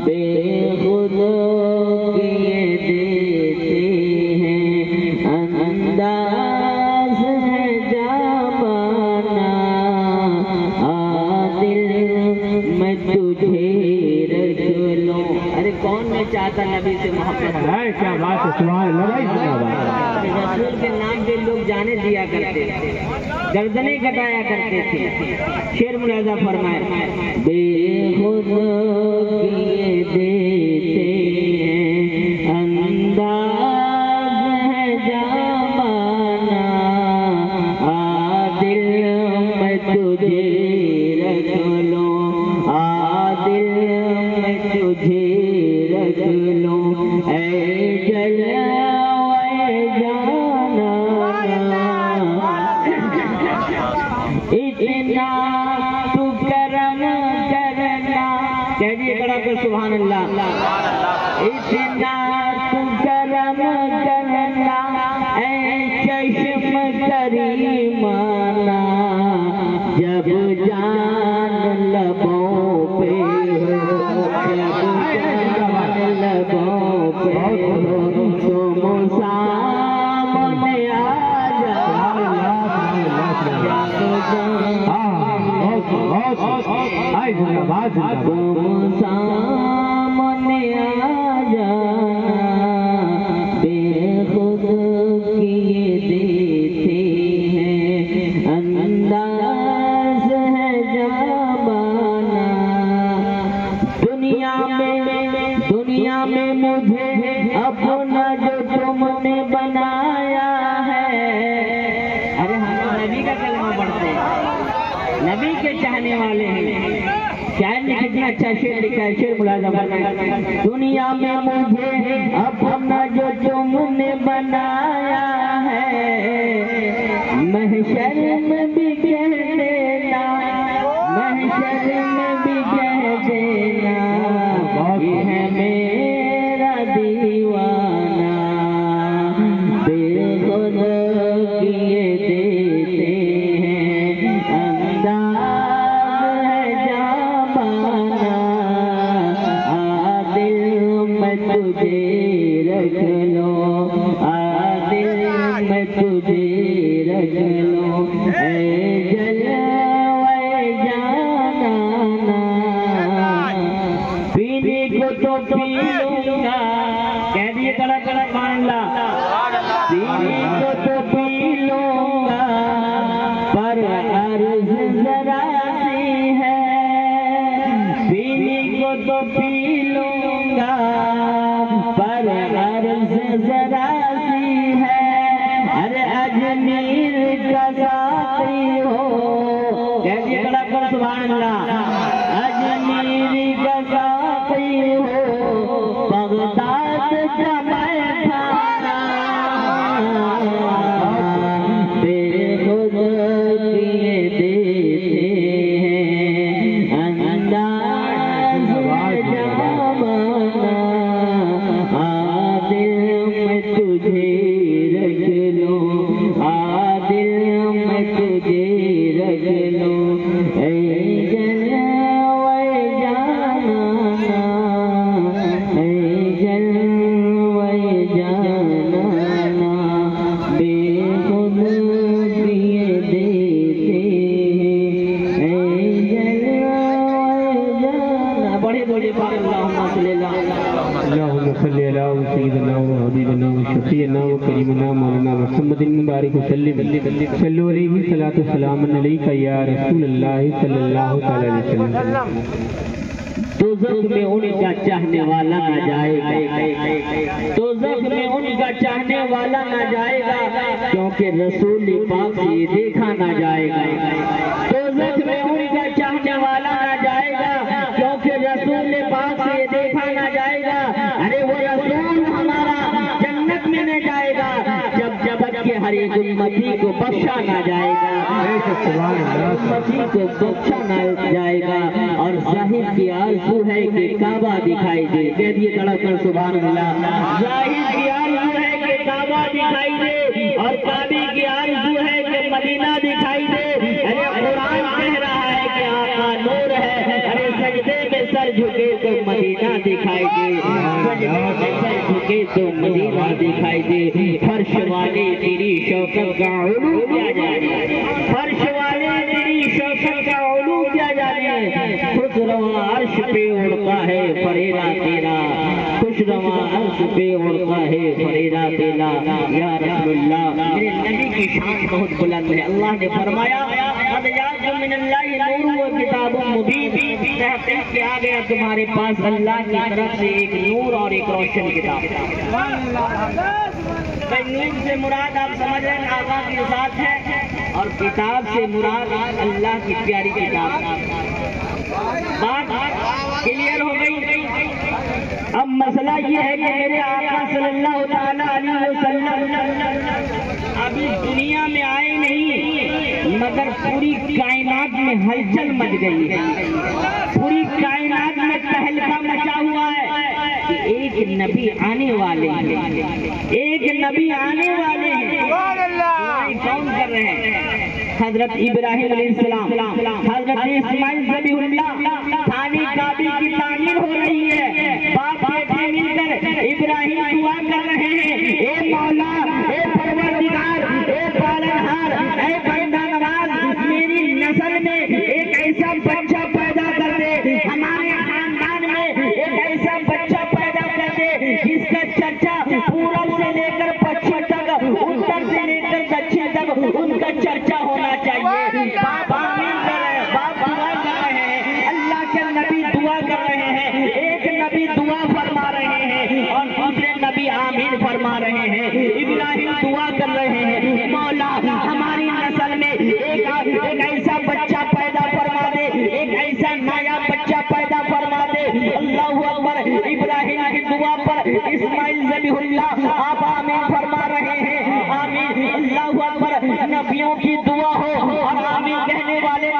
بے خودوں کیے دیتے ہیں انداز ہے جانا عادل میں تجھے رکھ لوں. ارے کون نہیں چاہتا نبی سے محبت؟ کیا بات ہے، سبحان اللہ. رسول کے نام پہ لوگ جانے دیا کرتے تھے، گردنیں کٹایا کرتے تھے. شعر ملاحظہ فرمائے، بے خود کیے دیتے ہیں انداز ہے جامانا عادل میں تجھے رکھ لوں عادل میں تجھے رکھ لوں اے جلا اتنا تو کرم کرنا. کہیے بڑا کہ سبحان اللہ. اتنا تو کرم کرنا اے چشم کریمانہ جب جان لبوں پہ ہو جب جان لبوں پہ ہو تم سامنے آ جاؤ. تم سامنے آ جانا بے خود کیے دیتے ہیں انداز ہے جانا. دنیا میں مجھے اپنا جو تم نے بنایا ہے. ارے ہم نبی کا کلمہ پڑھتے ہیں، نبی کے چاہنے والے ہیں. شاعر نے کتنا اچھا شعر لکھا ہے، شعر ملاحظہ فرمائیں. دنیا میں مجھے اپنا جو تم نے بنایا ہے محشر میں بھی کہہ دینا محشر میں بھی کہہ دینا یہ ہے میرا دیوانہ بے خود کیے دیتے ہیں انداز ہے جامانا عادل میں تجھے رکھ لوں عادل میں تجھے رکھ لوں اے جلوے جانانا. پینے کو تو پی لوں گا. کہہ دیے کڑا کڑا سبحان اللہ. پینے کو تو پی لوں گا پر عرض ذرا سی ہے. پینے کو تو پی لوں گا پر عرض ذرا سی ہے. ارے اجمیر کا ساقی ہو. کہہ دیے کڑا کڑا سبحان اللہ. اجمیر کا ساقی ہو بغداد کا میں کھانا بے خود کیے دیتے ہیں انداز ہے جامانا عادل میں تجھے رکھ لوں عادل میں تجھے رکھ لوں اے جلوے جانانا اے جلوے جانانا بے خود کیے دیتے ہیں اے جلوے جانا. بڑے بڑے بار اللہم صلی اللہ اللهم صل على سيدنا وحبيبنا وشفيعنا وكريمنا مولانا محمد المبارك وسلم. صلوا عليه صلاة والسلام عليك يا رسول الله صلى الله عليه وسلم. دوزخ میں ان کا چاہنے والا نہ جائے گا. دوزخ میں ان کا چاہنے والا نہ جائے گا کیونکہ رسول پاک سے دیکھا نہ جائے گا. دوزخ میں ان کا چاہنے والا نہ جائے گا کیونکہ رسول پاک سے دیکھا نہ جائے گا. ارے وہ رسول ہمارا جنت میں نہ جائے گا جب جگت کے ہر ایک امتی کو بخشا نہ جائے گا. امتی کو بخشا نہ جائے گا اور ظاہر کی آرزو ہے کہ کعبہ دکھائی دے. کہہ دیے تڑپ کر سبحان اللہ. ظاہر کی آرزو ہے کہ کعبہ دکھائی دے اور کعبے کی آرزو ہے کہ مدینہ دکھائی دے. ارے قرآن کہہ رہا ہے کہ آقا نور ہے. ارے سجدے میں سر جھکے تو مدینہ دکھائی دے، جھکے تو مدینہ دکھائی دے، فرش والے تیری شوکت کا علو کیا جانے، فرش والے تیری شوکت کا علو کیا جانے، خوش رواں عرش پہ اڑتا ہے فریرا تیرا، خوش رواں عرش پہ اڑتا ہے فریرا تیرا یا رسول اللہ۔ میرے نبی کی شان بہت بلند ہے۔ اللہ نے فرمایا قد جاءکم من اللہ نور و کتاب مبین، تحقیق کہ آ گیا تمہارے پاس اللہ کی طرف سے ایک نور اور ایک روشن کتاب۔ نور سے مراد آپ سمجھ رہے ہیں آقا کی ذات ہے، اور کتاب سے مراد اللہ کی پیاری کتاب۔ بات کلیئر ہو گئی؟ اب مسئلہ یہ ہے کہ میرے آقا صلی اللہ تعالی علیہ وسلم ابھی دنیا میں آئے نہیں، مگر پوری کائنات میں ہلچل مچ گئی ہے، پوری کائنات میں تہلکہ مچا ہوا ہے کہ ایک نبی آنے والے ہیں، ایک نبی آنے والے ہیں۔ کون کر رہے ہیں؟ حضرت ابراہیم علیہ السلام، حضرت اسماعیل ذبیح اللہ، خانہ کعبہ کی تعمیر ہو رہی ہے، باپ بیٹے مل کر ابراہیم دعا کر رہے ہیں، اے مولا، اے پروردگار، اے پالنہار، اے بندہ نواز، میری نسل میں ایک ایسا بچہ پیدا کر دے، ہمارے خاندان میں ایک ایسا بچہ پیدا کر دے جس کا چرچا پورب سے لے کر پچھم تک، اتر سے لے کر دکشن تک ان کا چرچا ہونا چاہیے۔ باپ آمین کر رہے ہیں، باپ دعا کر رہے ہیں، اللہ کے نبی دعا کر رہے ہیں، ایک نبی دعا فرما رہے ہیں اور دوسرے نبی آمین فرما رہے ہیں۔ ابراہیم دعا کر رہے ہیں، مولا ہماری نسل میں ایک ایسا بچہ پیدا فرما دے، ایک ایسا نایاب بچہ پیدا فرما دے۔ اللہ اکبر۔ ابراہیم کی دعا پر اسماعیل ذبیح اللہ آپ آمین فرما رہے ہیں، آمین۔ اللہ اکبر۔ نبیوں کی دعا ہو اور آمین کہنے والے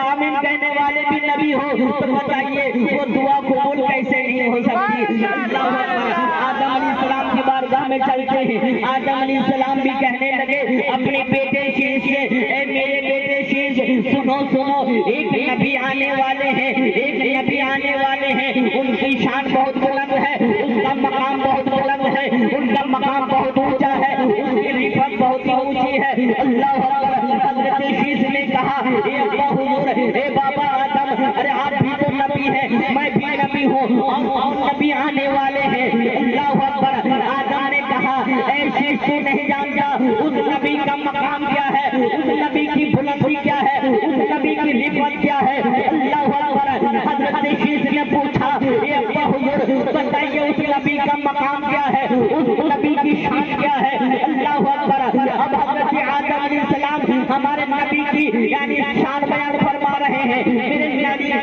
آمین کہنے والے بھی نبی ہو تو بتائیے وہ دعا قبول کیسے نہیں ہو سکتی؟ اللہ اکبر۔ آدم علیہ السلام کی بارگاہ میں چلتے ہیں، آدم علیہ السلام بھی کہنے لگے اپنے بیٹے شیش سے، اے میرے بیٹے شیش سنو سنو، ایک نبی آنے والے ہیں، ایک نبی آنے والے ہیں، ان کی شان بہت بلند ہے، ان کا مقام بہت بلند ہے، ان کا مقام بہت اونچا ہے، ان کی رفعت بہت ہی اونچی ہے۔ اللہ اکبر۔ حضرت شیش نے کہا اے ابا حضور، اے بابا آدم، ارے آپ بھی تو نبی ہیں، میں بھی نبی ہوں اور نبی آنے والے ہیں۔ اللہ اکبر۔ آدم نے کہا اے شیش تو نہیں جانتا اس نبی کا مقام کیا ہے، اس نبی کی بلندی کیا ہے، اس نبی کی رفعت کیا ہے۔ اللہ اکبر۔ حضرت شیش نے پوچھا اے ابا حضور بتائیے اس نبی کا مقام کیا ہے، اس نبی کی شان کیا ہے۔ اللہ اکبر۔ اب حضرت آدم علیہ السلام ہمارے نبی کی یعنی شان بیان فرما رہے ہیں، میرے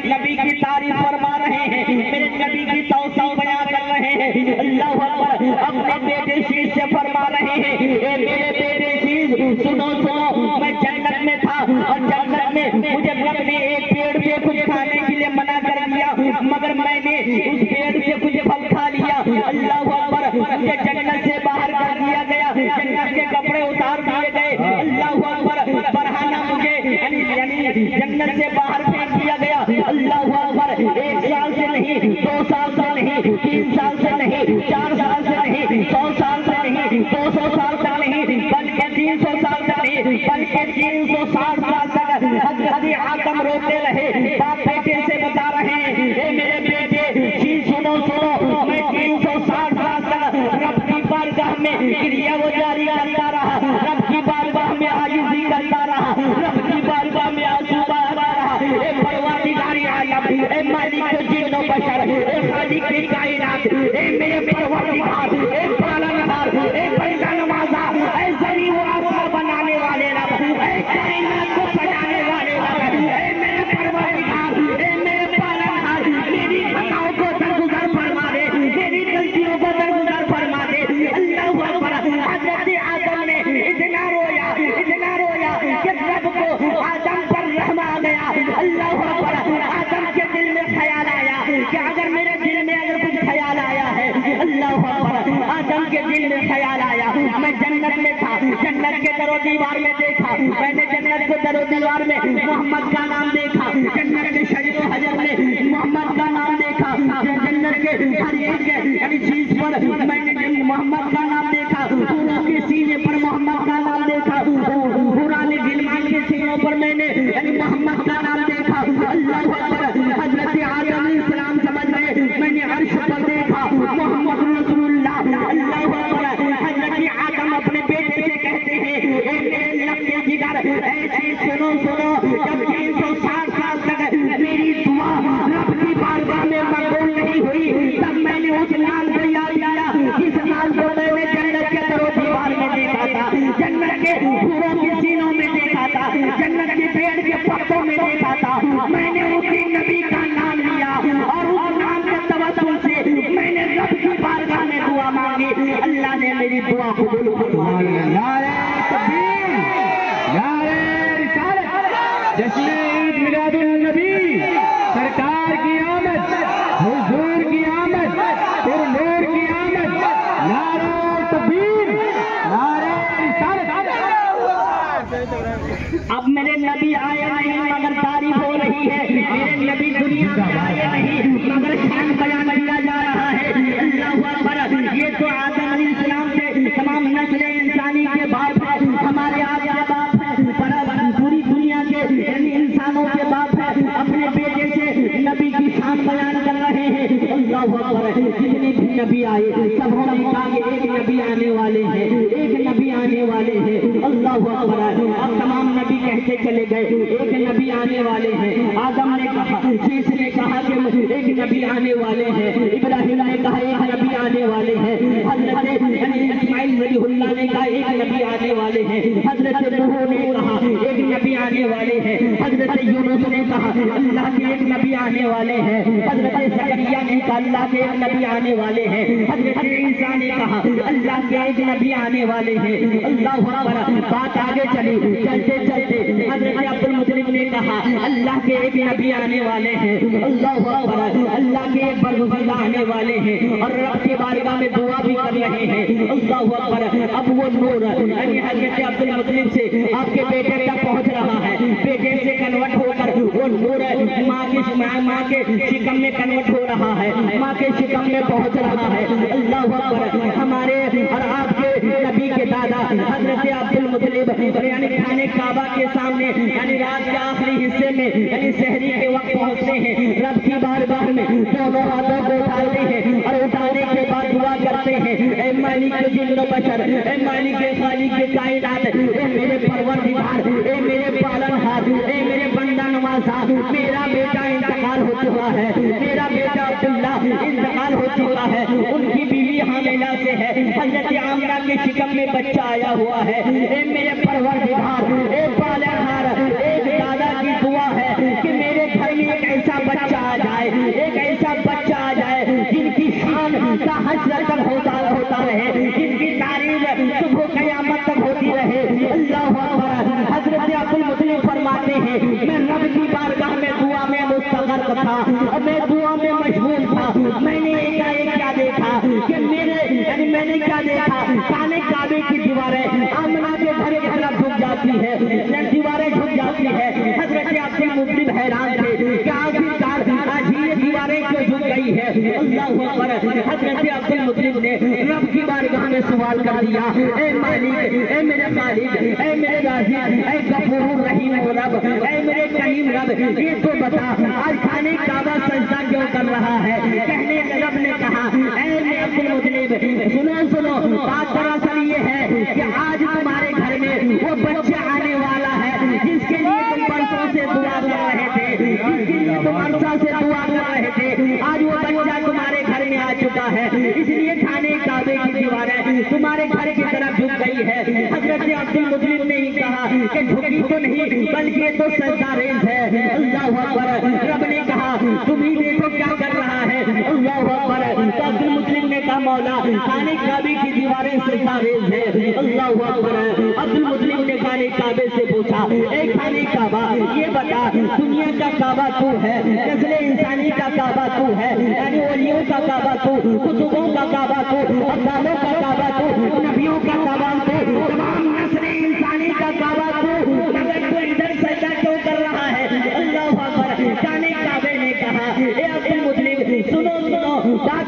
نبی کی تعریف فرما رہے ہیں، میرے نبی کی توصیف بیان کر رہے ہیں۔ اللہ اکبر۔ اپنے بیٹے شیش سے فرما رہے ہیں اے میرے بیٹے شیش سنو سنو، میں جنت میں تھا اور جنت میں مجھے رب نے ایک پیڑ پہ کچھ کھانے کے لیے منع کر دیا، مگر میں نے اس پیڑ سے کچھ پھل کھا لیا۔ اللہ اکبر۔ مجھے جنت سے باہر کر دیا گیا، جنت کے کپڑے اتار دیے گئے۔ اللہ اکبر۔ برہانہ مجھے یعنی جنت سے باہر پھینک دیا گیا۔ اللہ اکبر۔ 1 سال سے نہیں، 2 سال سے نہیں، 3 سال سے نہیں، 4 سال سے نہیں، 100 سال سے نہیں، 200 سال تک نہیں، بلکہ 300 سال تک نہیں، بلکہ 360 سال تک حضرت آدم روتے رہے، باپ بیٹے سے بتا رہے ہیں اے میرے بیٹے شیش سنو سنو، میں 360 سال تک رب کی بارگاہ میں کریا وہ جاری کرتا رہا، رب کی بارگاہ میں عاجزی کرتا رہا، رب کی بارگاہ میں آنسو بہاتا رہا۔ اے پروردگار عالم، اے مالک جن و بشر، اے خالق کائنات، اے میرے پروردگار، اے پالنہار، اے بندہ نوازا، اے زمین و آسمان بنانے والے رب، اے کائنات کو سجانے والے رب، اے میرے پروردگار، اے میرے پالنہار، میری خطاؤں کو درگزر فرما دے، میری غلطیوں کو درگزر فرما دے۔ اللہ اکبر۔ حضرت آدم نے اتنا رویا کہ رب کو آدم پر رحم آ گیا۔ اللہ اکبر۔ آدم کے دل میں خیال آیا کہ اگر میرے دل میں اگر کچھ خیال آیا ہے، اللہ اکبر، آدم کے دل میں خیال آیا، میں جنت میں تھا، جنت کے در و دیوار میں دیکھا، میں نے جنت کے در و دیوار میں محمد کا نام دیکھا، جنت کے شجر و حجر میں محمد کا نام دیکھا، جنت کے کے ہر ایک یعنی چیز پر میں نے محمد کا نام دیکھا، پوروں کے سینے پر محمد کا نام دیکھا، پرانے غلمان کے سینوں پر میں نے یعنی محمد کا نام دیکھا۔ اللہ اکبر۔ حضرت آدم علیہ السلام سمجھ گئے، میں نے عرش پر دیکھا محمد رسول اللہ۔ اللہ اکبر۔ حضرت آدم اپنے بیٹے سے کہتے ہیں، اے میرے لمبے جگر، ایسی سنو سنو، جب 360 سال تک میری دعا رب کی بارگاہ میں مقبول نہیں ہوئی، تب میں نے اس نام کو یاد کیا جس نام کو میں نے جنت کے در و دیوار میں دیکھا تھا، جنت کے پھولوں کے سینوں میں دیکھا تھا، جنت کے پیڑ کے پتوں میں دیکھا تھا۔ میں نے اسی نبی کا نام لیا اور اس نام کے توسل سے میں نے رب کی بارگاہ میں دعا مانگی، اللہ نے میری دعا قبول فرمائی۔ نعرہ تکبیر، نعرہ رسالت، جشن عید میلاد النبی، سرکار کی آمد، حضور کی آمد، پھر نور کی آمد، نعرہ تکبیر، نعرہ رسالت۔ اب میرے نبی آئے نہیں مگر تعریف ہو رہی ہے، میرے نبی دنیا میں آئے نہیں مگر شان بیان کیا جا رہا ہے۔ اللہ اکبر۔ یہ تو آدم علیہ السلام سے تمام نسل انسانی کے باپ ہے، ہمارے آپ کے باپ ہے، پوری دنیا کے یعنی انسانوں کے باپ ہے، اپنے بیٹے سے نبی کی شان بیان کر رہے ہیں۔ اللہ اکبر۔ جتنے بھی نبی آئے سبوں نے کہا کہ ایک نبی آنے والے ہیں، ایک نبی آنے والے ہیں۔ اللہ اکبر۔ اب تمام نبی کہتے چلے گئے ایک نبی آنے والے ہیں۔ آدم نے کہا، شیش نے کہا کہ ایک نبی آنے والے ہیں، ابراہیم نے کہا ایک نبی آنے والے ہیں، حضرت اسماعیل ولی اللہ نے کہا ایک نبی آنے والے ہیں، حضرت نوح نے کہا ایک نبی آنے والے ہیں، حضرت یونس نے کہا اللہ کے ایک نبی آنے والے ہیں، حضرت زکریا نے کہا اللہ کے ایک نبی آنے والے ہیں، حضرت عیسیٰ نے کہا اللہ کے ایک نبی آنے والے ہیں۔ اللہ اکبر۔ بات آگے چلی، چلتے چلتے حضرت عبد المطلب نے کہا اللہ کے ایک نبی آنے والے ہیں۔ اللہ اکبر۔ اللہ کے ایک برگزیدہ آنے والے ہیں اور رب کی بارگاہ میں دعا بھی کر رہے ہیں۔ اللہ اکبر۔ اب وہ نور یعنی حضرت عبد المطلب سے آپ کے بیٹے تک پہنچ رہا ہے، بیٹے سے کنورٹ ہو کر وہ نور ماں کے شکم میں کنورٹ ہو رہا ہے، ماں کے شکم میں پہنچ رہا ہے۔ اللہ اکبر۔ ہمارے اور آپ کے نبی کے دادا حضرت عبد المطلب یعنی خانے کعبہ کے سامنے یعنی رات کے آخری حصے میں یعنی سحری کے وقت پہنچتے ہیں، رب کی بارگاہ میں دونوں ہاتھوں کو اٹھاتے ہیں اور اٹھانے کے بعد دعا کرتے ہیں، اے مالک جن و بشر، اے مالک خالق کائنات، اے میرے پروردگار، اے میرے پالنہار، اے میرے بندہ نوازا، میرا بیٹا انتقال ہو چکا ہے، میرا بیٹا عبداللہ انتقال ہو چکا ہے، ان کی بیوی حاملہ سے ہے، حضرت آمنہ کے شکم میں بچہ آیا ہوا ہے، اے میرے پروردگار، اے پالنہار، ایک دادا کی دعا ہے کہ میرے گھر میں ایک ایسا بچہ آ جائے، ایک ایسا بچہ آ جائے جن کی شان کا حشر تک ہوتا رہے، جن کی تعریف صبح قیامت تک ہوتی رہے۔ اللہ اکبر۔ حضرت عبد المطلب فرماتے ہیں میں رب کی بارگاہ میں دعا میں مستغرق تھا اور میں دعا میں مشغول تھا، میں نے ایک کیا دیکھا کہ میں نے کیا دیکھا، خانے کعبے کی دیواریں آمنہ کے گھر کی طرف جھک جاتی ہے، دیواریں جھک جاتی ہے۔ حضرت عبد المطلب حیران تھے کہ آخرکار آج یہ دیواریں کیوں جھک گئی ہے۔ اللہ اکبر۔ حضرت عبد المطلب نے رب کی بارگاہ میں سوال کر دیا، اے مالک، اے میرے خالق، اے میرے رازق، اے غفور رحیم رب، اے میرے کریم رب، یہ تو بتا آج خانے کعبہ سجدہ کیوں کر رہا ہے۔ کہنے رب نے کہا اے عبد المطلب سنو بات دراصل یہ ہے کہ آج تمہارے گھر میں وہ بچہ آنے والا ہے جس کے لیے تم برسوں سے دعا کر رہے تھے، جس کے لیے تم عرصہ سے دعا کر رہے تھے، آج وہ بچہ تمہارے گھر میں آ چکا ہے، اس لیے خانے کعبے کی دیواریں تمہارے گھر کی طرف جھک گئی ہے۔ حضرت عبد المطلب نے ہی کہا کہ جھکی تو نہیں بلکہ یہ تو سجدہ ریز ہے۔ اللہ اکبر۔ رب نے کہا تم ہی دیکھو کیا کر رہا ہے۔ اللہ اکبر۔ عبد المطلب نے کہا مولا خانے کعبے کی دیواریں سجدہ ریز ہے۔ اللہ اکبر۔ عبد المطلب نے خانے کعبے سے پوچھا اے خانے کعبہ یہ بتا دنیا کا کعبہ تو ہے، نسل انسانی کا کعبہ تو ہے، یعنی ولیوں کا کعبہ تو، کتبوں کا کعبہ تو، افضالوں کا کعبہ تو، نبیوں کا کعبہ تو، تمام نسل انسانی کا کعبہ تو، مگر تو ادھر سجدہ کیوں کر رہا ہے۔ اللہ اکبر۔ خانے کعبے نے کہا اے عبد المطلب سنو بات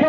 2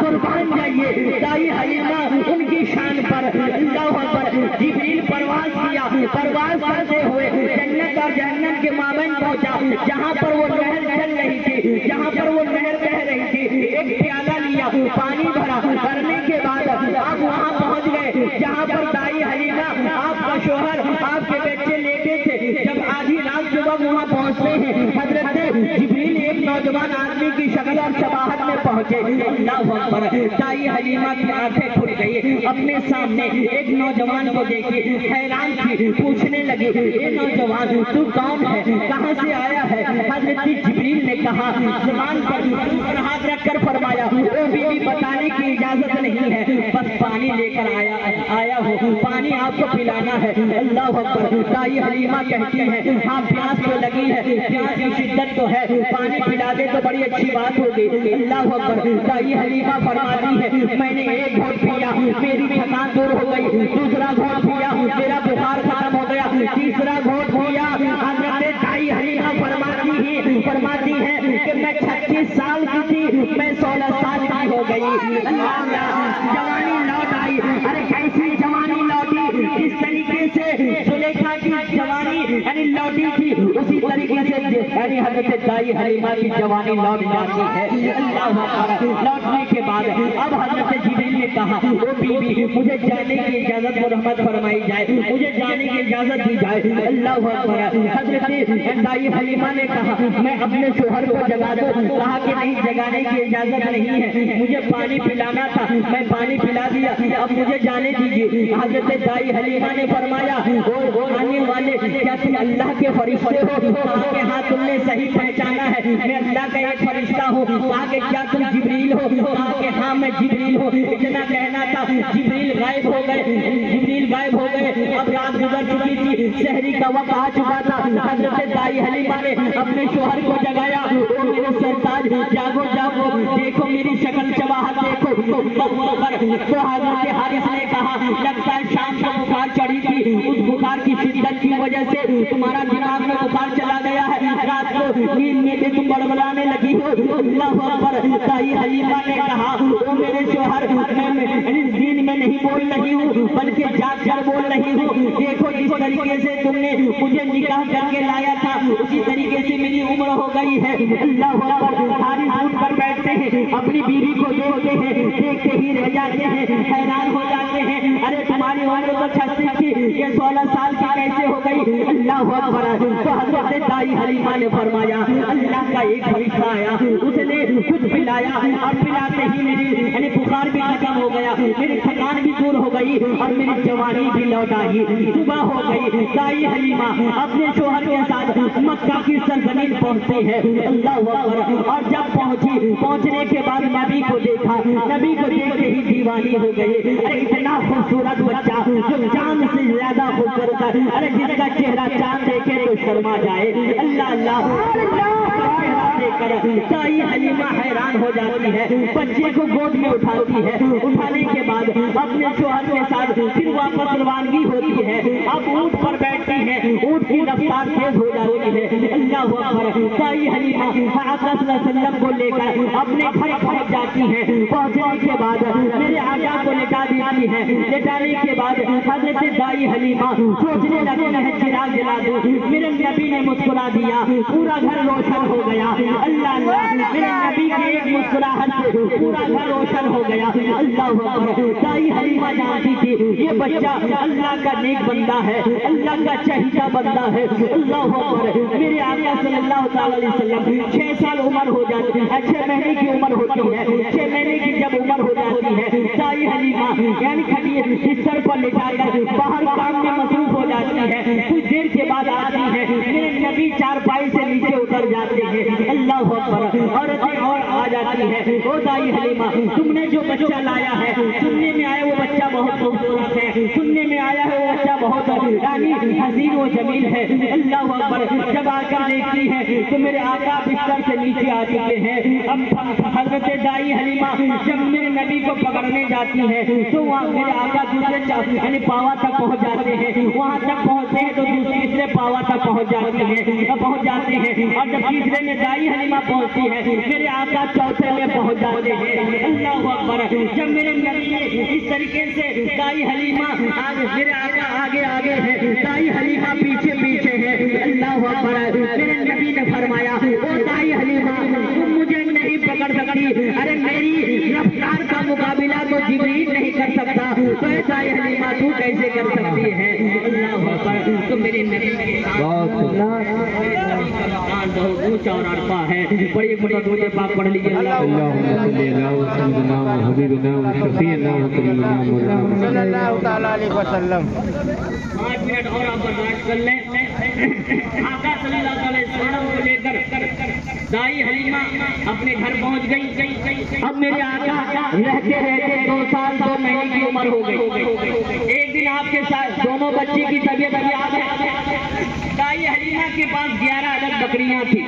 قربان جائیے دائی حلیمہ ان کی شان پر اللہ اکبر جبریل پرواز کیا، پرواز کرتے ہوئے جنت اور جہنم کے مابین پہنچا، جہاں پر وہ نہر چل رہی تھی، جہاں پر وہ نہر بہ رہی تھی، ایک پیالہ لیا، پانی بھرا، بھرنے کے بعد آپ وہاں پہنچ گئے جہاں پر دائی حلیمہ آپ کا شوہر آپ کے بچے لیٹے تھے۔ جب آدھی رات صبح وہاں پہنچتے ہیں حضرت جبریل ایک نوجوان آدمی کی شکل اور شباہت میں پہنچے، اللہ اکبر دائی حلیمہ کی آنکھیں کھل گئی، اپنے سامنے ایک نوجوان کو دیکھی، حیران تھی، پوچھنے لگی اے نوجوان تو کون ہے، کہاں سے آیا ہے؟ حضرت جبریل نے کہا زبان پر ہاتھ رکھ کر فرمایا او بیوی بتانے کی اجازت نہیں ہے، بس پانی لے کر آیا ہو، پانی آپ کو پلانا ہے۔ اللہ اکبر دائی حلیمہ کہتی ہے ہاں پیاس تو لگی ہے، پیاس کی شدت تو ہے، پانی پلا دے تو بڑی اچھی بات ہوگی۔ اللہ اکبر دائی حلیمہ فرماتی ہے میں نے ایک گھونٹ پیا میری تھکان دور ہو گئی، دوسرا گھونٹ پیا میرا بخار ختم ہو گیا، تیسرا گھونٹ پیا حضرت دائی حلیمہ فرماتی ہے کہ میں 36 سال کی تھی، میں 16 سال کی ہو گئی۔ جوانی لوٹ آئی، ارے کیسی جوانی لوٹی، جس طریقے سے زلیخا کی جوانی یعنی لوٹی تھی اسی طریقے سے یعنی حضرت دائی حلیمہ کی جوانی لوٹ جاتی ہے۔ اللہ اکبر لوٹنے کے بعد اب حضرت جبریل نے کہا او بیوی مجھے جانے کی اجازت مرحمت فرمائی جائے، مجھے جانے کی اجازت دی جائے۔ اللہ اکبر حضرت دائی حلیمہ نے کہا میں اپنے شوہر کو جگا دوں، کہا کہ نہیں جگانے کی اجازت نہیں ہے، مجھے پانی پلانا تھا، میں پانی پلا دیا، اب مجھے جانے دیجیے۔ حضرت دائی حلیمہ نے فرمایا وہ آنے والے کیا تم اللہ کے فرشتے ہو؟ کہا کہ ہاں تم نے صحیح پہچانا ہے، میں اللہ کا ایک فرشتہ ہوں۔ کہا کہ کیا تم جبریل ہو؟ کہا کہ ہاں میں جبریل ہوں۔ اتنا کہنا تھا جبریل غائب ہو گئے، اب رات گزر چکی تھی، سحری کا وقت آ چکا تھا۔ حضرت دائی حلیمہ نے اپنے شوہر کو جگایا او میرے سرتاج جاگو جاگو، دیکھو میری شکل شباہت دیکھو۔ تو حضرت حارث نے کہا لگتا ہے شام کو بخار چڑھی تھی، اس بخار کی شدت کی وجہ سے تمہارا دماغ میں بخار چلا گیا ہے، رات کو نیند میں بھی تم بڑبڑانے لگی ہو۔ اللہ اکبر دائی حلیمہ نے کہا او میرے شوہر میں دین میں نہیں بول رہی ہوں بلکہ جاگ کر بول رہی ہوں، دیکھو جس طریقے سے تم نے مجھے نکاح کر کے لایا تھا اسی طریقے سے میری عمر ہو گئی ہے۔ اللہ اکبر حارث اٹھ کر بیٹھتے ہیں، اپنی بیوی کو دیکھتے ہیں، دیکھتے ہی رہ جاتے ہیں، حیران ہو جاتے ہیں ارے تمہاری عمر تو 36 تھی، یہ 16 سال کی کیسے ہو گئی؟ اللہ اکبر تو حضرت دائی حلیمہ نے فرمایا اللہ کا ایک فرشتہ آیا، اس نے خود پلایا اور پلاتے ہی میری یعنی بخار بھی ختم ہو گیا، میری تھکان بھی دور ہو گئی اور میری جوانی بھی لوٹ آئی۔ صبح ہو گئی، دائی حلیمہ اپنے شوہر کے ساتھ مکہ کی سرزمین پہنچتی ہے۔ اللہ اکبر اور جب پہنچنے کے بعد نبی کو دیکھا، نبی کو دیکھتے ہی دیوانی ہو گئی، ارے اتنا خوبصورت بچہ جو چاند سے زیادہ خوبصورت ہے، ارے جس کا چہرہ چاند دیکھے تو شرما جائے۔ اللہ اللہ دائی حلیمہ حیران ہو جاتی ہے، بچے کو گود میں اٹھاتی ہے، اٹھانے کے بعد اپنے شوہر کے ساتھ پھر واپس روانگی ہوتی ہے، اب اونٹ پر بیٹھتی ہے، اونٹ کی رفتار تیز ہو جاتی ہے۔ اللہ اکبر دائی حلیمہ آقا صلی اللہ علیہ وسلم کو لے کر اپنے گھر پہنچ جاتی ہے، پہنچنے کے بعد میرے آقا کو لٹا دیتی ہے، لٹانے کے بعد حضرت دائی حلیمہ سوچنے لگے ہیں چراغ جلا دوں، میرے نبی نے مسکرا دیا، پورا گھر روشن ہو گیا۔ اللہ اللہ میرے نبی کی ایک مسکراہٹ سے پورا گھر روشن ہو گیا۔ اللہ اکبر دائی حلیمہ جانتی تھی یہ بچہ اللہ کا نیک بندہ ہے، اللہ کا چہیتا بندہ ہے۔ اللہ اکبر میرے آقا صلی اللہ تعالی علیہ وسلم 6 سال عمر ہو جاتی ہے، 6 مہینے کی عمر ہوتی ہے، 6 مہینے کی جب عمر ہو جاتی ہے دائی حلیمہ یعنی کھڑی بستر پر لٹا کر باہر کام میں مصروف ہو جاتی ہے، کچھ دیر کے بعد آتی ہے، میرے نبی چارپائی سے نیچے اتر جاتے ہیں۔ اللہ اکبر عورتیں اور آ جاتی ہے او دائی حلیمہ تم نے جو بچہ لایا ہے، سننے میں آیا وہ بچہ بہت خوبصورت ہے، سننے میں آیا ہے وہ بچہ بہت بہت یعنی حسین و جمیل ہے. اللہ اکبر. جب آ کر دیکھتی ہے تو میرے آقا بستر سے نیچے آ چکے ہیں. اب حضرت دائی حلیمہ جب میرے نبی کو پکڑنے جاتی ہے تو وہاں میرے آقا دوسرے یعنی پاوا تک پہنچ جاتے ہیں. وہاں تک پہنچتے ہیں تو تیسرے پاوا تک پہنچ جاتے ہیں اور جب تیسرے میں دائی حلیمہ پہنچتی ہے میرے آقا چوتھے میں پہنچ جاتے ہیں. اللہ اکبر. جب میرے نبی اس طریقے سے دائی حلیمہ میرے آقا آگے آگے ہے, دائی حلیمہ پیچھے پیچھے ہے. اللہ اکبر. میرے نبی نے فرمایا او دائی حلیمہ تم مجھے نہیں پکڑ سکتی, ارے میری رفتار کا مقابلہ تو جبریل نہیں کر سکتا, تو اے دائی حلیمہ تو کیسے کر سکتی ہے. اللہ اکبر. تو میرے نبی بہت اونچا اور عرفہ ہے. بڑی بڑی پاک پڑھ لیجیے. صلی اللہ تعالیٰ علیہ وسلم. 5 منٹ اور آپ برداشت کر لیں. آقا صلی اللہ علیہ وسلم کو لے کر دائی حلیمہ اپنے گھر پہنچ گئی. اب میرے آقا رہتے رہتے 2 سال 2 مہینے کی عمر ہو گئی. ایک دن آپ کے ساتھ دونوں بچی کی طبیعت خراب ہے. دائی حلیمہ کے پاس 11 الگ بکریاں تھیں.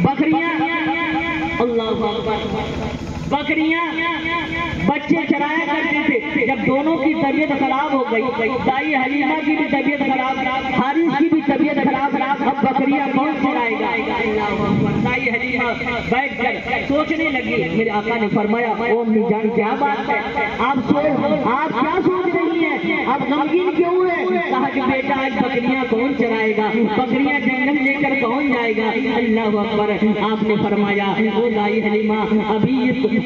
بکریاں اللہ اکبر. بکریاں بچے چرایا کرتے تھے. جب دونوں کی طبیعت خراب ہو گئی, دائی حلیمہ کی بھی طبیعت خراب, حارث کی بھی طبیعت خراب, اب بکریاں کون چرائے گا. دائی حلیمہ بیٹھ کر سوچنے لگی. میرے آقا نے فرمایا او امی جان کیا بات ہے, آپ کیا سوچ رہی ہیں, آپ غمگین کیوں ہیں. کہا کہ بیٹا آج بکریاں کون چرائے گا, بکریاں جنگل لے کر کون جائے گا. اللہ اکبر. آپ نے فرمایا او دائی حلیمہ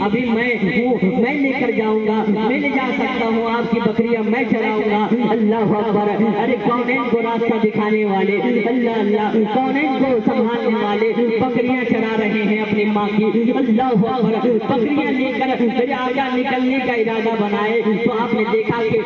ابھی میں لے کر جاؤں گا, میں لے جا سکتا ہوں آپ کی بکریاں میں چراؤں گا. اللہ اکبر. ارے کونین کو راستہ دکھانے والے, اللہ کونین کو سنبھالنے والے بکریاں چرا رہے ہیں اپنی ماں کی. اللہ اکبر. بکریاں لے کر میرے آقا نکلنے کا ارادہ بنائے تو آپ نے دیکھا کہ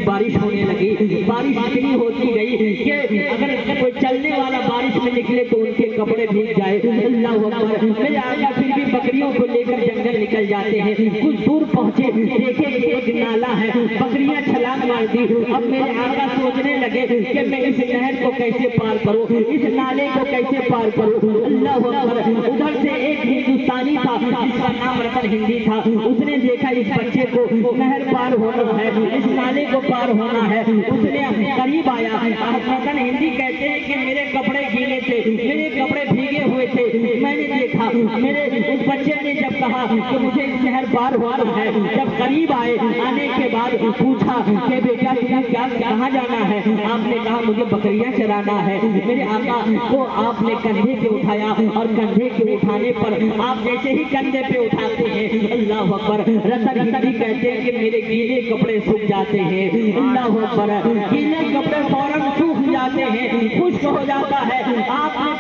بارش ہونے لگی. بارش اتنی ہوتی گئی کہ اگر کوئی چلنے والا بارش میں نکلے تو ان کے کپڑے بھیگ جائے. اللہ اکبر. میرے آقا پھر بھی بکریوں کو لے کر جنگل نکل جاتے ہیں. کچھ دور پہنچے, دیکھے کہ ایک نالا ہے, بکریاں چھلانگ مار دی. اب میرے آقا سوچنے لگے کہ میں اس نہر کو کیسے پار کروں, اس نالے کو کیسے پار کروں. اللہ اکبر. ادھر سے ایک ہندوستانی تھا جس کا نام رتن ہندی تھا. اس نے دیکھا اس بچے کو نہر پار ہونا ہے, اس نالے کو پار ہونا ہے. اس نے قریب آیا. رتن ہندی کہتے ہیں کہ میرے کپڑے گیلے تھے, میرے کپڑے بھیگے ہوئے تھے. میں نے دیکھا, میرے اس بچے نے جب کہا کہ مجھے اس نہر پار ہونا ہے, جب قریب آئے آنے کے بعد پوچھا کہ بیٹا تمہیں کہاں جانا ہے. آپ نے کہا مجھے بکریاں چرانا ہے. میرے آقا کو آپ نے کندھے پہ اٹھایا اور کندھے کے اٹھانے پر آپ جیسے ہی کندھے پہ اٹھاتے ہیں اللہ اکبر, رتن ہندی کہتے ہیں کہ میرے گیلے کپڑے سوکھ جاتے ہیں. اللہ اکبر. گیلے کپڑے فوراً سوکھ جاتے ہیں, خشک ہو جاتا ہے. آپ نے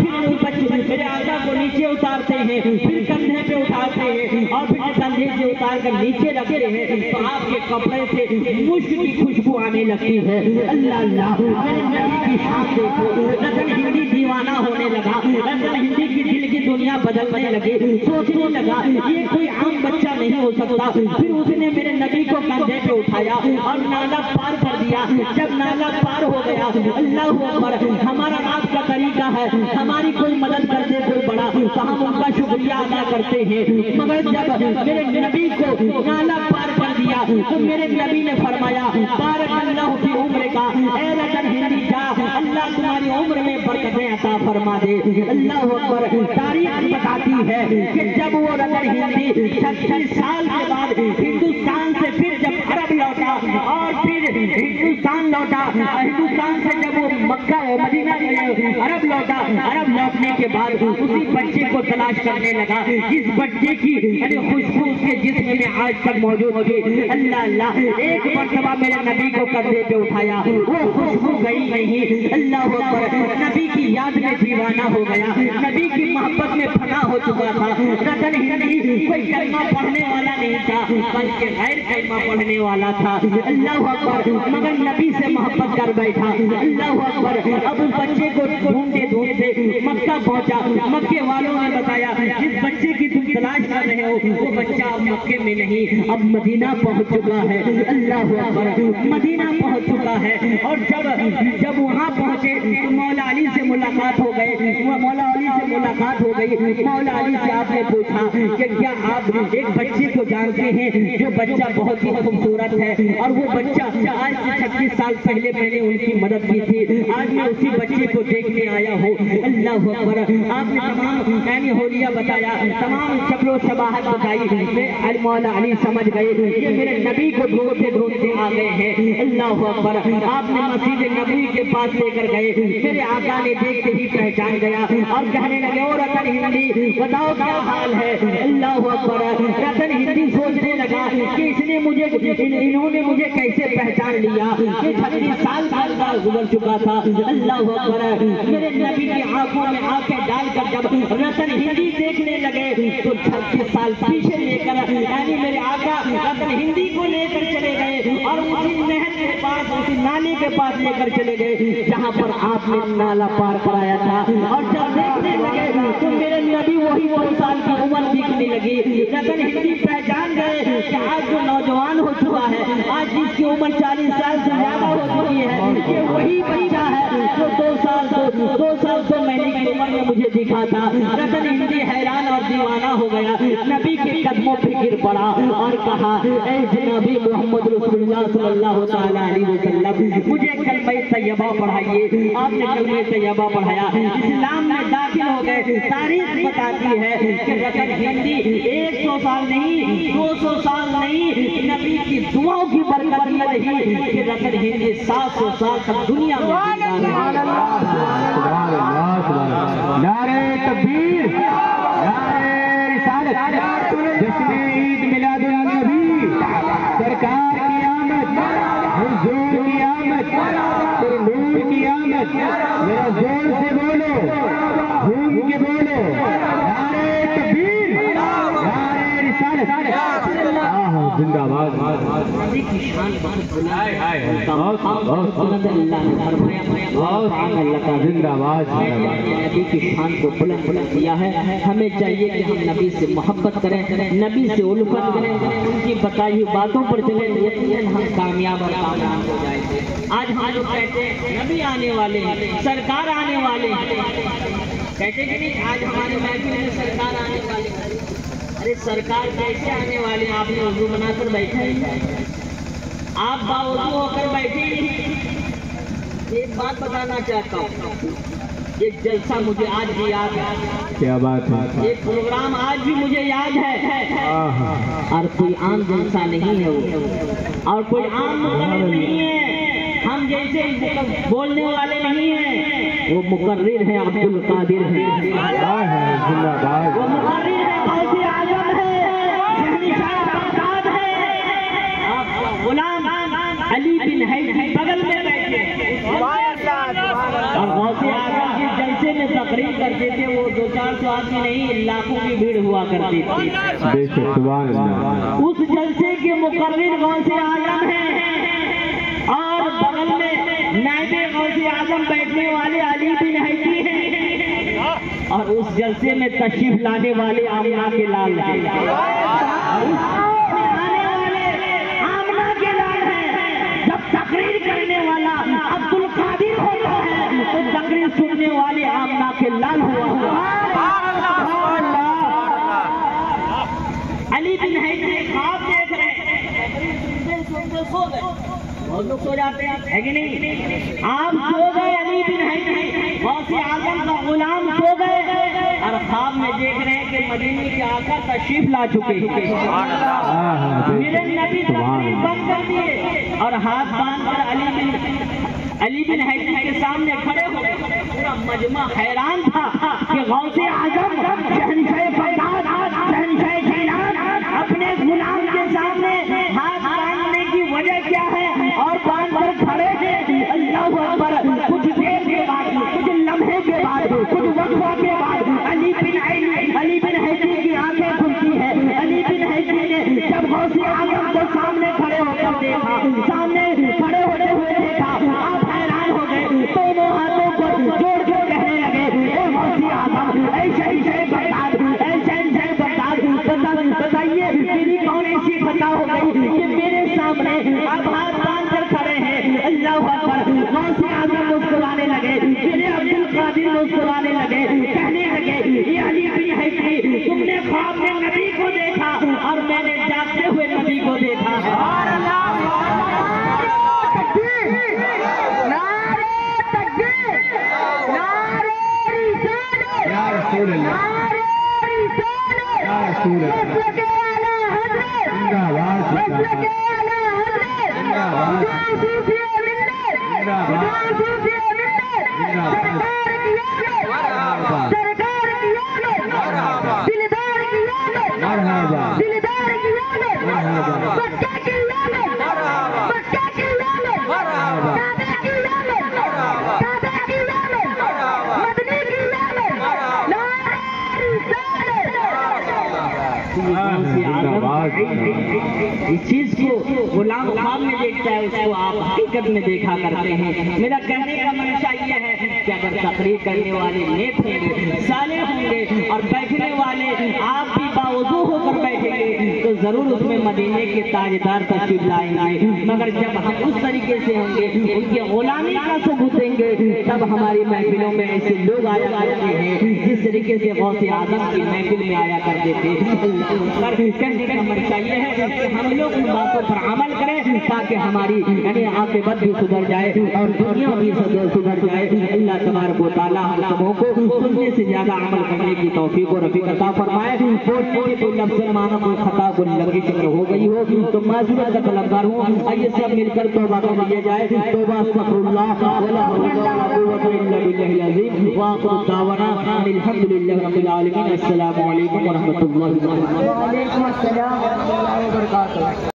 پھر میرے آقا کو نیچے اتارتے ہیں, پھر کندھے پہ اٹھاتے ہیں اور پھر کندھے سے اتار کر نیچے رکھتے ہیں تو آپ کے کپڑے سے مشک کی خوشبو آنے لگتی ہے. اللہ اللہ. میرے نبی کی شان دیکھو. رتن ہندی دیوانہ ہونے لگا. رتن ہندی کی دل کی دنیا بدلنے لگے. سوچنے لگا یہ کوئی عام بچہ نہیں ہو سکتا. پھر اس نے میرے نبی کو کندھے پہ اٹھایا اور نالا پار کر دیا. جب نالا پار ہو گیا, اللہ اکبر, ہمارا آپ کا طریقہ ہے, ہماری کوئی مدد کر دے کوئی بڑا تو ہم ان کا شکریہ ادا کرتے ہیں. مگر جب میرے نبی کو نالا پار کر دیا تو میرے نبی نے فرمایا بارک اللہ فی عمر کا, اے رتن ہندی جا, اللہ تمہاری عمر میں برکتیں عطا فرما دے. اللہ اکبر. تاریخ بتاتی ہے کہ جب وہ رتن ہندی 36 سال کے بعد ہندوستان سے پھر جب عرب لوٹا اور پھر ہندوستان لوٹا, ہندوستان سے جب وہ مکہ مدینہ عرب لوٹا, عرب لوٹنے کے بعد اسی بچے کو تلاش کرنے لگا جس بچے کی خوشبو اس کے جسم میں آج تک موجود ہوگی. اللہ اللہ. ایک مرتبہ میرے نبی کو کندھے پہ اٹھایا, وہ خوشبو گئی نہیں. اللہ اکبر. نبی کی یاد میں دیوانہ ہو گیا, نبی کی محبت میں فنا ہو چکا تھا. رتن ہندی کوئی کلمہ پڑھنے والا نہیں تھا بلکہ غیر کلمہ پڑھنے والا تھا. اللہ اکبر. مگر نبی سے محبت کر بیٹھا. اللہ اکبر. اب اس بچے کو ڈھونڈتے ڈھونڈتے مکہ پہنچا. مکے والوں نے بتایا جس بچے کی تم تلاش تلاش کر رہے ہو وہ بچہ اب مکے میں نہیں، اب مدینہ پہنچ چکا ہے۔ اللہ اکبر، مدینہ پہنچ چکا ہے۔ اور جب وہاں پہنچے تو مولا علی سے ملاقات ہو گئی، مولا علی سے ملاقات ہو گئی۔ مولا علی سے آپ نے پوچھا کہ کیا آپ ایک بچے کو جانتے ہیں جو بچہ بہت ہی خوبصورت ہے، اور وہ بچہ آج سے 36 سال پہلے میں نے ان کی مدد کی تھی، آج میں اسی بچے کو دیکھنے آیا ہوں۔ اللہ اکبر، آپ نے تمام یعنی حولیہ بتایا، تمام شکل و شباہت بتائی۔ مولا علی سمجھ گئے کہ میرے نبی کو ڈھونڈتے ڈھونڈتے آ گئے ہیں۔ اللہ اکبر، آپ نے مسجد نبوی کے پاس لے کر گئے، میرے آقا نے دیکھتے ہی پہچان گیا اور کہنے لگے او رتن ہندی بتاؤ کیا حال ہے۔ اللہ اکبر، رتن ہندی سوچنے لگا کہ انہوں نے مجھے کیسے پہچان لیا کہ 36 سال بعد گزر چکا تھا۔ اللہ اکبر، میرے نبی کی آنکھوں میں آنکھیں ڈال کر جب رتن ہندی دیکھنے لگے تو 36 سال پیچھے لے کر یعنی میرے آقا رتن ہندی کو لے کر چلے گئے اور اسی نہر کے پاس اسی نالی کے پاس لے کر چلے گئے جہاں پر آپ نے نالا پار کرایا تھا۔ اور جب دیکھنے لگے تو میرے نبی وہی سال کی عمر دکھنے لگی۔ رتن ہندی پہچان گئے کہ آج جو نوجوان ہو چکا ہے، آج جس کی عمر 40 سال سے زیادہ ہو چکی ہے، یہ وہی بچہ ہے جو 2 سال تو مہینے کی عمر میں مجھے دکھا تھا۔ رتن ہندی حیران اور دیوانہ ہو گیا، نبی کے قدموں پہ گر پڑا اور کہا اے جنابی محمد رسول اللہ صلی اللہ تعالی علیہ وسلم، مجھے کلمہ طیبہ پڑھائیے۔ آپ نے کلمہ طیبہ پڑھایا، اسلام میں داخل ہو گئے۔ تاریخ بتاتی ہے کہ رتن ہندی 100 سال نہیں 200 سال نہیں، نبی کی دعاؤں کی برکت یہ رہی کہ رتن ہندی 700 سال تک دنیا میں نعرہ تکبیر، نعرہ رسالت، جشن عید میلاد النبی، سرکار کی آمد، حضور کی آمد، نور کی آمد، میرا زور سے بولو، گھوم کے بولو، نعرہ تکبیر، نعرہ رسالت، زندہ باد۔ نبی کی شان بہت بلند ہے، اللہ نے فرمایا زندہ باد۔ نبی کی شان کو بلند کیا ہے۔ ہمیں چاہیے کہ ہم نبی سے محبت کریں، نبی سے الفت کریں، ان کی بتائی ہوئی باتوں پر چلیں، یقیناً ہم کامیاب اور کامیاب ہو جائیں گے۔ آج ہم لوگ کہتے ہیں نبی آنے والے ہیں، سرکار آنے والے ہیں، کہتے کہ نہیں آج ہمارے محفل میں سرکار آنے والے ہیں۔ ارے سرکار کیسے آنے والے ہیں؟ آپ نے وضو بنا کر بیٹھے ہیں، آپ باوضو ہو کر بیٹھے ہیں۔ ایک بات بتانا چاہتا ہوں، ایک جلسہ مجھے آج بھی یاد ہے۔ کیا بات ہے؟ ایک پروگرام آج بھی مجھے یاد ہے، اور کوئی عام جلسہ نہیں ہے وہ، اور کوئی عام مقرر نہیں ہے، ہم جیسے بولنے والے نہیں ہیں، وہ مقرر ہے عبد القادر ہے، وہ مقرر ہے غوث اعظم ہے، شہنشاہ بغداد ہے، آپ غلام علی بن حیدر بغل میں بیٹھے، اور غوث اعظم جس جلسے میں تقریر کرتے تھے وہ 200-400 آدمی نہیں لاکھوں کی بھیڑ ہوا کرتی تھی۔ اس جلسے کے مقرر غوث اعظم ہیں، اور بغل میں نائب غوث اعظم بیٹھنے والے علی بن حیدر ہیں، اور اس جلسے میں تشریف لانے والے آمنہ کے لال ہیں۔ تقریر کرنے والا عبد القادر ہوتا ہے تو تقریر سننے والے آمنہ کے لال ہوا۔ علی بن حیدر خواب دیکھ رہے ہیں، سو گئے، بہت لوگ سو جاتے ہیں کہ نہیں؟ آپ سو گئے، علی بن حیدر غوث اعظم کا غلام سو گئے، اور خواب میں دیکھ رہے ہیں کہ مدینے کے آقا تشریف لا چکے ہیں۔ میرے نبی تقریر بند کر دیے اور ہاتھ باندھ کر علی بن حیدر کے سامنے کھڑے ہو گئے۔ پورا مجمع حیران تھا کہ غوث اعظم شہنشاہ بغداد، شہنشاہ جیلان اپنے غلام کے سامنے ہاتھ باندھنے کی وجہ کیا ہے اور باندھ کر کھڑے ہیں۔ اللہ اکبر، کچھ دیر کے بعد، کچھ لمحے کے بعد، کچھ وقفہ کے بعد علی بن حیدر کی آنکھیں کھلتی ہے۔ علی بن حیدر نے جب غوث اعظم کو سامنے کھڑے ہو کر دیکھا، سامنے کھڑے ہوتے ہوئے دیکھا، آپ حیران ہو گئے، دونوں ہاتھوں کو جوڑ کر کہنے لگے اے غوث اعظم، اے شہنشاہ بغداد، اے ہو گئی کہ میرے سامنے اب ہاتھ باندھ کر کھڑے ہیں. اللہ اکبر. غوث اعظم مسکرانے لگے, میرے عبد القادر مسکرانے لگے, کہنے لگے یہ علی بن حیدری تم نے خواب میں نبی کو دیکھا اور میں نے جاگتے ہوئے نبی کو دیکھا ہے. اس چیز کو غلام خواب میں دیکھتا ہے, اس کو آپ حقیقت میں دیکھا کرتے ہیں. میرا کہنے کا منشا یہ ہے کہ اگر تقریر کرنے والے نیک ہوں گے, صالح ہوں گے, اور بیٹھنے والے آپ بھی باوضو ہو کر بیٹھیں گے تو ضرور اس میں مدینے کے تاجدار تشریف لائیں گے. مگر جب ہم اس طریقے سے ہوں گے, ان کے غلامی کا ثبوت دیں گے, تب ہماری محفلوں میں ایسے لوگ آیا کرتے ہیں جس طریقے سے غوث اعظم کی محفل میں آیا کرتے تھے. کہنے کا منشا یہ ہے کہ ہم لوگ ان باتوں پر عمل کریں تاکہ ہماری یعنی عاقبت بھی سدھر جائے اور دنیا بھی سدھر جائے. اللہ تبارک و تعالیٰ ہم سبوں کو سننے سے زیادہ عمل کرنے کی توفیق و رفیق عطا فرمائے. بولنے کے کوئی لفظ مانا کوئی خطا کوئی لغزش اگر ہو گئی ہو تو معذرت کا طلبگار ہوں. آئیے سب مل کر توبہ کر لیا جائے. توبہ استغفر اللہ ولا حول ولا قوة الا بالله العظیم. واخر دعوانا الحمد للہ رب العالمین. السلام علیکم ورحمۃ اللہ وبرکاتہ.